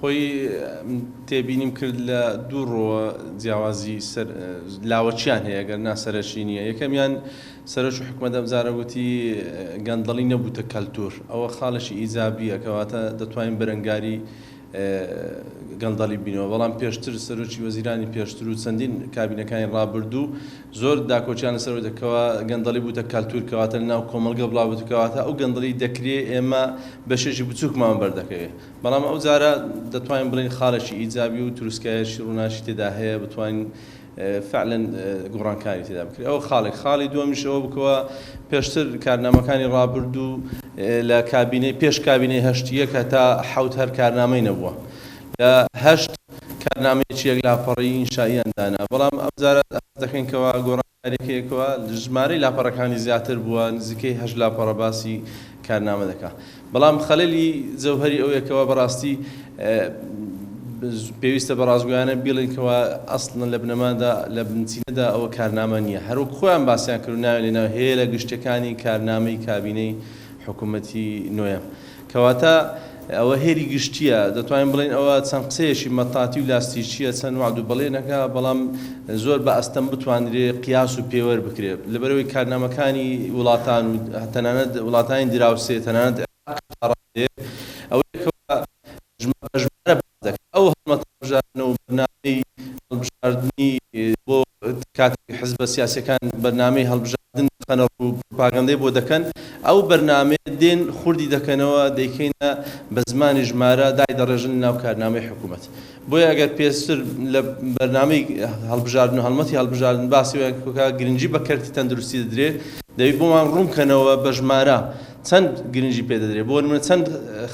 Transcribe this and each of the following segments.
خۆی تێبینیم کرد لە دوو ڕۆوە جیاوازی لاوەچیان هەیە گەر ناسەرەکی نییە. یەکەمیان سەرۆک حکوومەت ئەمجارە گوتی گەندەڵی نەبووتە کەلتور، ئەوە خاڵشی ئیجابیە کەواتە دەتوانین بەرەنگاری گەندەڵی بینەوە. بەڵام پێشتر سەرۆکی وەزیرانی پێشتر و چەندین کابینەکانی ڕابردوو زۆر داکۆچیان لەسەر دەکەوە گەندەڵی بووتە کەلتور، کەواتە ناو کۆمەلگە بڵاو بووتە، کەواتە ئەو گەندەڵی دەکرێت ئێمە بەشێکی بچووکمان بەردەکەوێت. بەڵام ئەو جارە دەتوانین بڵین خاڵێکی ئیجابی و تروسکایەکی ڕووناشی تێدا هەیە بتوانین فعلا گۆڕانکاری تێدا بکرێت. ئەو خاڵی دووەمیش ئەوە بکەوە پێشتر کارنامەکانی ڕابردوو لە کابینەی پێش کابینەی هەشتیە کە تا حەوت هەر کارنامەی نەبووە، لە هەشت کارنامەیەکی یەک لاپەڕی ئینشائیان دانا. بەڵام ئەم جارە دەکەینکەوە گۆڕانکاریەکەیەکەوە ژمارەی لاپەڕەکانی زیاتر بووە، نزیکەی 8 لاپەڕە باسی کارنامە دەکات. بەڵام خەلەلی جەوهەری ئەوەیەکەوە بەڕاستی پێویستە بە ڕازگویانە بڵێنکەوە ئەسڵن لە بنەمادا لە بنچینەدا ئەوە کارنامە نییە. هەروەک خۆیان باسییان کرد ناوێت لێناو هەیە لە گشتەکانی کارنامەی کابینەی حکوومەتی نوێم، کەواتە ئەوە هێری گشتیە. دەتوانین بڵین ئەوە چەند قسەیەشی مەتاتی و لاستیچیە، چەند وعد و بەڵێنەکە، بەڵام زۆر بە ئەستەم بتوانرێت قیاس و پێوەر بکرێت لەبەرەوەی کارنامەکانی وڵاتان و تەنانەت وڵاتانی دراوسێ تەنانەت ئەو هەڵمەتەبژاردنەوە و بەرنامەی هەڵبژاردننی بۆ کاتێک حزبە سیاسیەکان بەرنامەی هەڵبژاردن خەنە و پروپاگەندەی بۆ دەکەن، ئەو بەرنامەیە دێن خوردی دەکەنەوە دەیکەینە بە زمانی ژمارە دای دەڕێژن ناو کارنامەی حکوومەت. بۆیە ئەگەر پێشتر لە بەرنامەی هەڵبژاردن و هەڵمەتی هەڵبژاردن باسی گرنگی بە کەرتی تەندروستی دەدرێت، دەبێت بۆمان ڕوونکەنەوە بە ژمارە چەند گرنگی پێ دەدرێت. بۆ نمونە چەند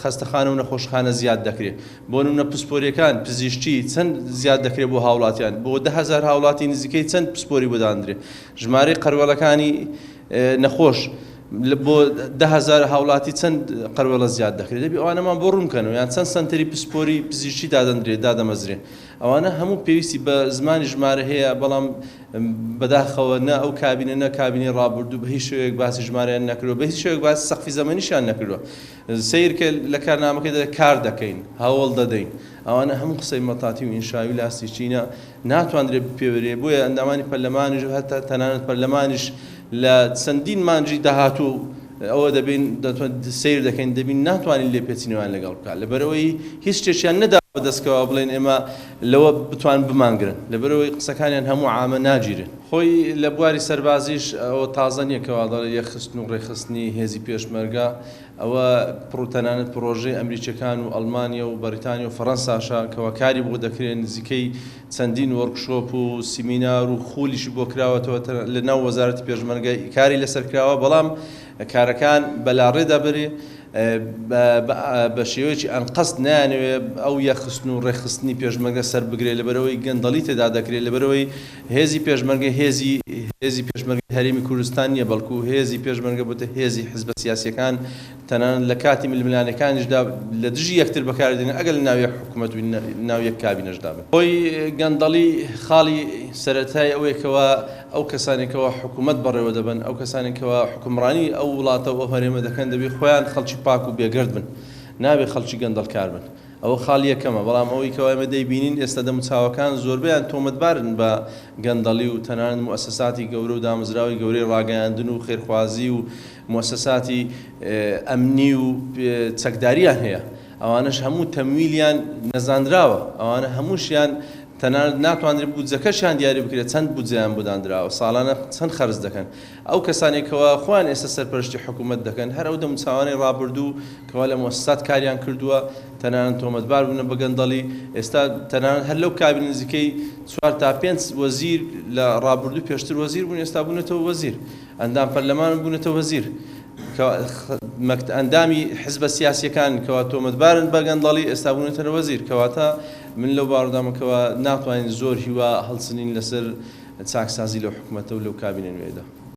خەستەخانە و نەخۆشخانە زیاد دەکرێت، بۆ نمونە پسپۆریەکان پزیشکی چەند زیاد دەکرێت بۆ هاوڵاتیان، بۆ 10,000 هاوڵاتی نزیکەی چەند پسپۆری بۆدانرێت، ژمارەی قەروەڵەکانی نەخۆش بۆ 10,000 هاوڵاتی چەند قەروەڵە زیاد دەکرێت. دەبێت ئەوانەمان بۆ ڕوونکەنەوە، یان چەند سنتەری پسپۆری پزیشکی دادەندرێت دادەمەزرێت. ئەوانە هەموو پێویستی بە زمانی ژمارە هەیە، بەڵام بەداخەوە نە ئەو کابینە نە کابینەی ڕابردوو بە هیچ شێوەیەک باسی ژمارەیان نەکردووە، بە هیچ شێوەیەک باسی سەقفی زەمەنیشیان نەکردووە. سیرکە لە کارنامەکەی کار دەکەین، هەوڵ دەدەین، ئەوانە هەموو قسەی مەتاتی و ئینشاوی لاسی چینە ناتوانرێت بپێوەرێ. بۆیە ئەندامانی پەرلەمانیش هەتا تەنانەت پەرلەمانیش لە چەندین مانجی داهاتوو ئەوە دەبین سیر دەکەین، دەبین ناتوانین لێ پێچینەوەیان لەگەڵ بکات، لەبەرەوەی هیچ شتێکیان نەدا بەدەستکەوە بڵێن ئێمە لەوە بتوان بمانگرن، لەبەرەوەی قسەکانیان هەموو عامە ناگیرن. خۆی لە بواری سەربازیش ئەوە تازە نییەکەوە دەڵێ یەخستن و ڕێخستنی هێزی پێشمەرگە، ئەوە تەنانەت پرۆژەی ئەمریکیەکان و ئەڵمانیا و بەریتانیا و فەڕەنساشە کەوا کاری بۆ دەکرێن، نزیکەی چەندین وەرکشۆپ و سیمینار و خولیشی بۆ کراوەتەوە لە ناو وەزارەتی پێشمەرگە کاری لەسەر کراوە، بەڵام کارەکان بەلاڕێدا بەرێ بە شێوەیەکی ئەنقەست نایانەوێت ئەو یەخستن و ڕێخستنی پێشمەرگە سەر بگرێت، لەبەرەوەی گەندەڵی تێدا دەکرێت، لەبەرەوەی هێزی پێشمەرگە هێزی پێشمەرگی هەرێمی کوردستان نییە، بەڵکو هێزی پێشمەرگە بووتە هێزی حزبە سیاسیەکان، تەنانەت لە کاتی ململانەکانیشدا لە دژی یەکتر بەکاردێنن ئەگەر لە ناو یەک حکوومەت و ناو یەک کابینەشدا بن. خۆی گەندەڵی خاڵی سەرەتای ئەوەیەکەوە ئەو کەسانێکەوە حکوومەت بەڕێوە دەبن، ئەو کەسانێکەوە حکومڕانی ئەو وڵاتە و ئەو هەرێمە دەکەن، دەبێت خۆیان خەڵکی پاک و بێگرد بن، نابێت خەڵکی گەندەڵکار بن. ئەوە خاڵی یەکەمە. بەڵام ئەوەی کەوا ئێمە دەیبینین ئێستا دەموچاوەکان زۆربیان تۆمەتبارن بە گەندەڵی و تەنانەت موەسسەساتی گەورە و دامەزراوی گەورەی ڕاگەیاندن و خێرخوازی و موەسسەساتی ئەمنی و چەکداریان هەیە، ئەوانش هەموو تەمویلیان نەزانراوە، ئەوانە هەمووشیان تەنانەت ناتوانرێت بودجەکەشیان دیاری بکرێت چەند بودجەیان بۆدانراوە، ساڵانە چەند خەرج دەکەن. ئەو کەسانێکەوە خۆیان ئێستا سەرپەرشتی حکوومەت دەکەن، هەر ئەو دەموچاوانەی ڕابردوو کەوا لە موەسسەسات کاریان کردووە تەنانەت تۆمەتبار بوونە بە گەندەڵی، ئێستا تەنانەت هەر لەو کابینە نزیکەی 4 تا 5 وەزیر لە ڕابردوو پێشتر وەزیر بوون، ئێستا بوونەتەوە وەزیر، ئەندام پەرلەمان بوونەتەوە وەزیر. ئەندامی حزبە سیاسیەکان کەوا تۆمەتبارن بە گەندەڵی ئێستا بوونەتەوە وەزیر، کەواتە من لەو باڕدامەکەوە ناتوانین زۆر هیوا هەڵسنین لەسەر چاکسازی لەو حکوومەتە و لەو کابینە نوێدا.